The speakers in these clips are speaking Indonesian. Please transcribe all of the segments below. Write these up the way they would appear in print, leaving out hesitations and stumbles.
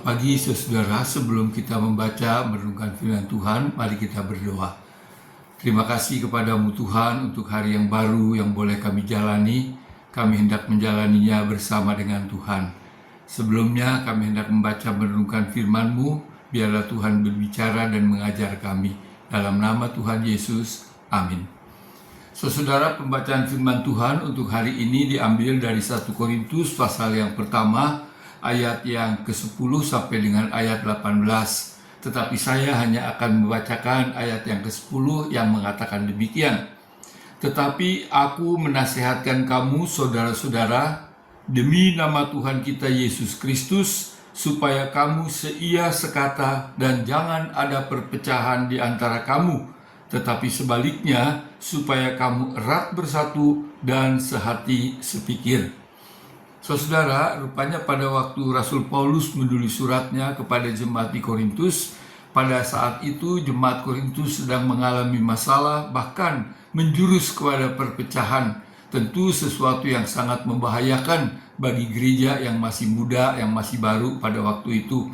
Selamat pagi saudara, sebelum kita membaca merenungkan firman Tuhan, mari kita berdoa. Terima kasih kepadamu Tuhan untuk hari yang baru yang boleh kami jalani. Kami hendak menjalaninya bersama dengan Tuhan. Sebelumnya kami hendak membaca merenungkan firman-Mu, biarlah Tuhan berbicara dan mengajar kami. Dalam nama Tuhan Yesus, amin. Saudara, pembacaan firman Tuhan untuk hari ini diambil dari 1 Korintus pasal yang pertama, ayat yang ke-10 sampai dengan ayat 18. Tetapi saya hanya akan membacakan ayat yang ke-10 yang mengatakan demikian. Tetapi aku menasihatkan kamu saudara-saudara, demi nama Tuhan kita Yesus Kristus, supaya kamu seia sekata dan jangan ada perpecahan di antara kamu. Tetapi sebaliknya, supaya kamu erat bersatu dan sehati sepikir. Saudara, rupanya pada waktu Rasul Paulus menulis suratnya kepada jemaat di Korintus, pada saat itu jemaat Korintus sedang mengalami masalah, bahkan menjurus kepada perpecahan. Tentu sesuatu yang sangat membahayakan bagi gereja yang masih muda, yang masih baru pada waktu itu.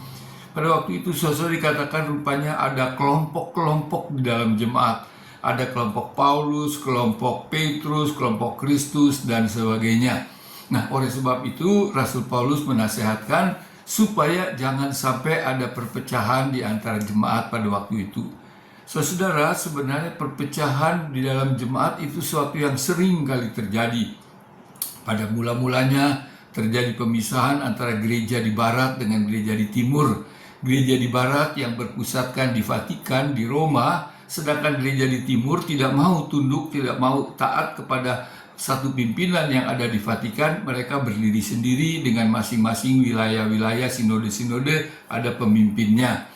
Pada waktu itu, saudara, dikatakan rupanya ada kelompok-kelompok di dalam jemaat. Ada kelompok Paulus, kelompok Petrus, kelompok Kristus, dan sebagainya. Nah, oleh sebab itu Rasul Paulus menasihatkan supaya jangan sampai ada perpecahan di antara jemaat pada waktu itu. Saudara, sebenarnya perpecahan di dalam jemaat itu sesuatu yang sering kali terjadi. Pada mula-mulanya terjadi pemisahan antara gereja di barat dengan gereja di timur. Gereja di barat yang berpusatkan di Vatikan, di Roma, sedangkan gereja di timur tidak mau tunduk, tidak mau taat kepada satu pimpinan yang ada di Vatikan. Mereka berdiri sendiri dengan masing-masing wilayah-wilayah, sinode-sinode, ada pemimpinnya.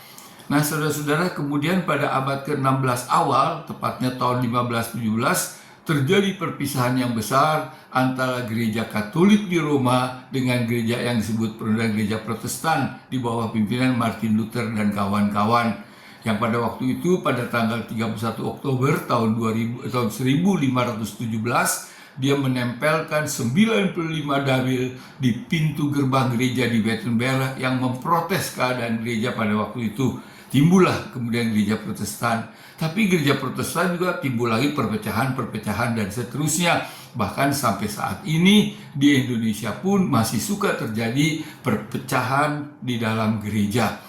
Nah, saudara-saudara, kemudian pada abad ke-16 awal, tepatnya tahun 1517, terjadi perpisahan yang besar antara gereja Katolik di Roma dengan gereja yang disebut gereja Protestan di bawah pimpinan Martin Luther dan kawan-kawan. Yang pada waktu itu, pada tanggal 31 Oktober tahun 1517, dia menempelkan 95 dalil di pintu gerbang gereja di Wittenberg yang memprotes keadaan gereja pada waktu itu. Timbullah kemudian gereja Protestan. Tapi gereja Protestan juga timbul lagi perpecahan-perpecahan dan seterusnya. Bahkan sampai saat ini di Indonesia pun masih suka terjadi perpecahan di dalam gereja.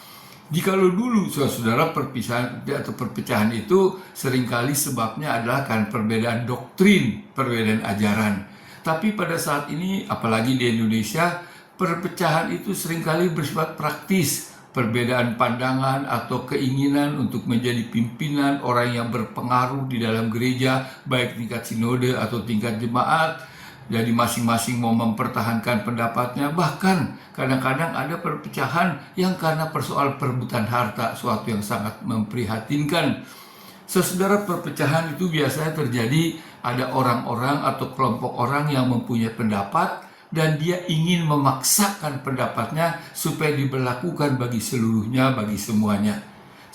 Jikalau dulu saudara perpisahan atau perpecahan itu seringkali sebabnya adalah kan perbedaan doktrin, perbedaan ajaran. Tapi pada saat ini, apalagi di Indonesia, perpecahan itu seringkali bersifat praktis. Perbedaan pandangan atau keinginan untuk menjadi pimpinan orang yang berpengaruh di dalam gereja, baik tingkat sinode atau tingkat jemaat. Jadi masing-masing mau mempertahankan pendapatnya, bahkan kadang-kadang ada perpecahan yang karena persoal perebutan harta, suatu yang sangat memprihatinkan. Saudara, perpecahan itu biasanya terjadi ada orang-orang atau kelompok orang yang mempunyai pendapat dan dia ingin memaksakan pendapatnya supaya diberlakukan bagi seluruhnya, bagi semuanya.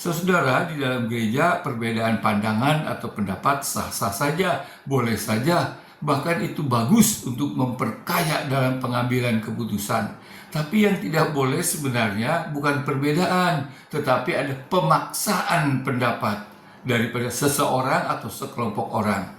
Saudara, di dalam gereja perbedaan pandangan atau pendapat sah-sah saja, boleh saja. Bahkan itu bagus untuk memperkaya dalam pengambilan keputusan. Tapi yang tidak boleh sebenarnya bukan perbedaan, tetapi ada pemaksaan pendapat daripada seseorang atau sekelompok orang.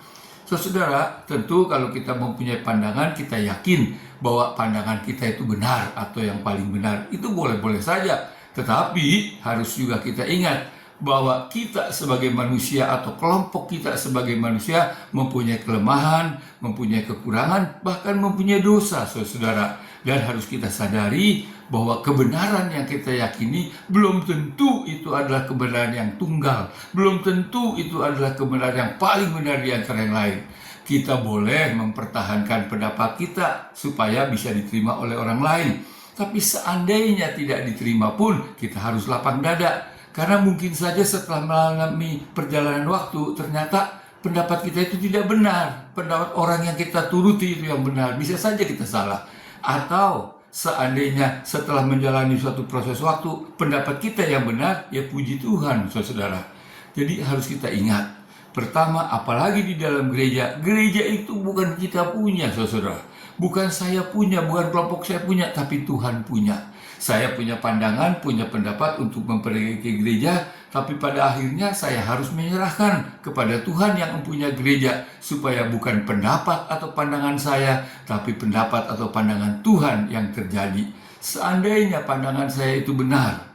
Saudara, tentu kalau kita mempunyai pandangan, kita yakin bahwa pandangan kita itu benar atau yang paling benar. Itu boleh-boleh saja. Tetapi harus juga kita ingat bahwa kita sebagai manusia atau kelompok kita sebagai manusia mempunyai kelemahan, mempunyai kekurangan, bahkan mempunyai dosa, saudara. Dan harus kita sadari bahwa kebenaran yang kita yakini belum tentu itu adalah kebenaran yang tunggal. Belum tentu itu adalah kebenaran yang paling benar di antara yang lain. Kita boleh mempertahankan pendapat kita supaya bisa diterima oleh orang lain. Tapi seandainya tidak diterima pun, kita harus lapang dada. Karena mungkin saja setelah mengalami perjalanan waktu, ternyata pendapat kita itu tidak benar. Pendapat orang yang kita turuti itu yang benar. Bisa saja kita salah. Atau seandainya setelah menjalani suatu proses waktu, pendapat kita yang benar, ya puji Tuhan, saudara. Jadi harus kita ingat. Pertama, apalagi di dalam gereja. Gereja itu bukan kita punya, saudara. Bukan saya punya, bukan kelompok saya punya, tapi Tuhan punya. Saya punya pandangan, punya pendapat untuk memperbaiki gereja, tapi pada akhirnya saya harus menyerahkan kepada Tuhan yang mempunyai gereja, supaya bukan pendapat atau pandangan saya, tapi pendapat atau pandangan Tuhan yang terjadi. Seandainya pandangan saya itu benar,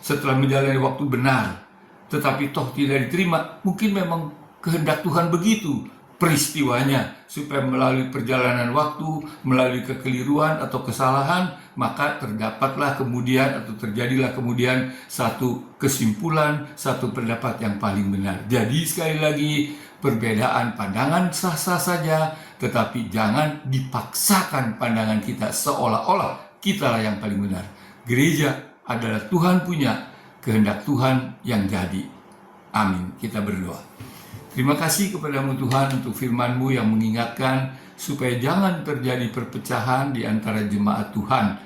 setelah menjalani waktu benar, tetapi toh tidak diterima, mungkin memang kehendak Tuhan begitu peristiwanya, supaya melalui perjalanan waktu, melalui kekeliruan atau kesalahan, maka terdapatlah kemudian atau terjadilah kemudian satu kesimpulan, satu pendapat yang paling benar. Jadi sekali lagi, perbedaan pandangan sah-sah saja, tetapi jangan dipaksakan pandangan kita seolah-olah kitalah yang paling benar. Gereja adalah Tuhan punya, kehendak Tuhan yang jadi. Amin. Kita berdoa. Terima kasih kepadamu Tuhan untuk firman-Mu yang mengingatkan supaya jangan terjadi perpecahan di antara jemaat Tuhan.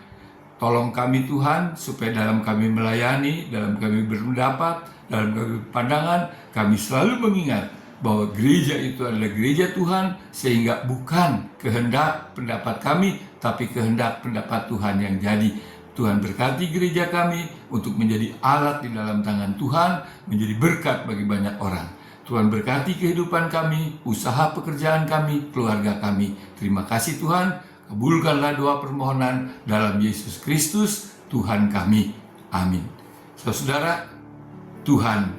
Tolong kami Tuhan supaya dalam kami melayani, dalam kami berpendapat, dalam kami pandangan, kami selalu mengingat bahwa gereja itu adalah gereja Tuhan, sehingga bukan kehendak pendapat kami, tapi kehendak pendapat Tuhan yang jadi. Tuhan berkati gereja kami untuk menjadi alat di dalam tangan Tuhan, menjadi berkat bagi banyak orang. Tuhan berkati kehidupan kami, usaha pekerjaan kami, keluarga kami. Terima kasih Tuhan, kabulkanlah doa permohonan dalam Yesus Kristus, Tuhan kami. Amin. Saudara, Tuhan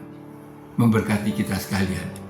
memberkati kita sekalian.